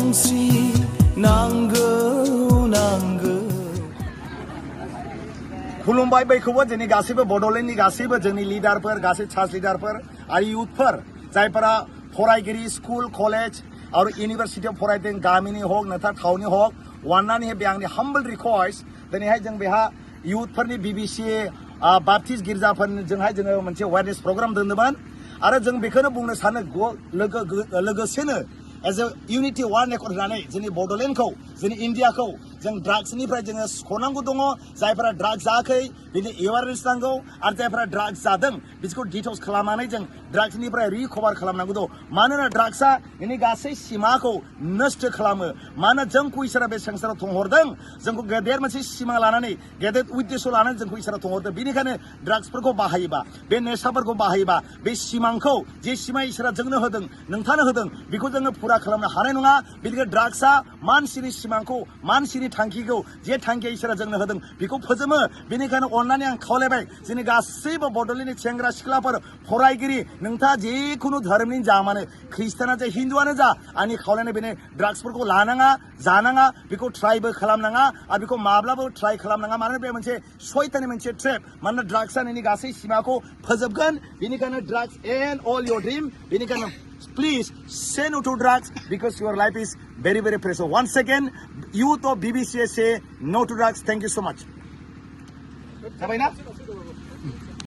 सोदोमस्रि नांगौ नांगौ खुलुमबाय बैखौबो जोंनि गासैबो बड'लेण्डनि गासैबो जोंनि लिडारफोर गासै चार्च लिडारफोर आरो इयुथफोर जायफोरा फरायगिरि स्कुल कलेज आरो इउनिभारसिटियाव फरायदों गामिनि हक नोंथां टाउननि हक अननानै बे आंनि हाम्बल रिक्वेस्ट दिनैहाय जों बेहा इयुथफोरनि बिबिसि बाप्टिस्ट गिर्जाफोरजोंहाय जोङो मोनसे एवेयारनेस प्रग्राम दोन्दोंमोन आरो जों बेखौनो बुंनो सानो लोगोसेनो as a unity one accord होनानै जोंनि बड'लेण्डखौ जोंनि इन्डियाखौ जों ड्राग्सनिफ्राय जोङो सुख'नांगौ दङ जायफोरा ड्राग्स जायाखै बिनि एवारनेस नांगौ आरो जायफोरा ड्राग्स जादों बिसोरखौ डिटक्स खालामनानै जों ड्राग्सनिफ्राय रिकभार खालामनांगौ दं मानोना ड्राग्सआ बिनि गासै सिमाखौ नष्ट खालामो मानो जोंखौ इसोरा बे संसाराव थंहरदों जोंखौ गेदेर मोनसे सिमा लानानै गेदेर उद्देश्य लानानै जोंखौ इसोरा थंहरदों बेनिखायनो ड्राग्सफोरखौ बाहायोबा बे नेसाफोरखौ बाहायोबा बे सिमांखौ जे सिमा इसोरा जोंनो होदों नोंथांनो होदों बेखौ जोङो फुरा खालामनो हानाय नङा बेनिखायनो ड्राग्सआ मानसिनि सिमांखौ मानसिनि थांखिखौ जे थांखिया इसोरा जोंनो होदों बेखौ फोजोबो बेनिखायनो अननानै आं खावलायबाय जोंनि गासैबो बड'लेण्डनि सेंग्रा सिख्लाफोर फरायगिरि नोंथाङा जिखुनु धोरोमनि जा मानो ख्रिस्टाना जा हिन्दुआनो जा आंनि खावलायनाय बेनो ड्राग्सफोरखौ लानाङा जानाङा बेखौ ट्राइबो खालामनाङा आरो बेखौ माब्लाबो ट्राइ खालामनाङा मानोना बे मोनसे सयताननि मोनसे ट्रेप मानोना ड्राग्सआ नोंनि गासै सिमाखौ फोजोबगोन बेनिखायनो drugs and all your dream बेनिखायनो please say no to drugs because your life is very very precious. Once again, youth of BBC say no to drugs. Thank you so much.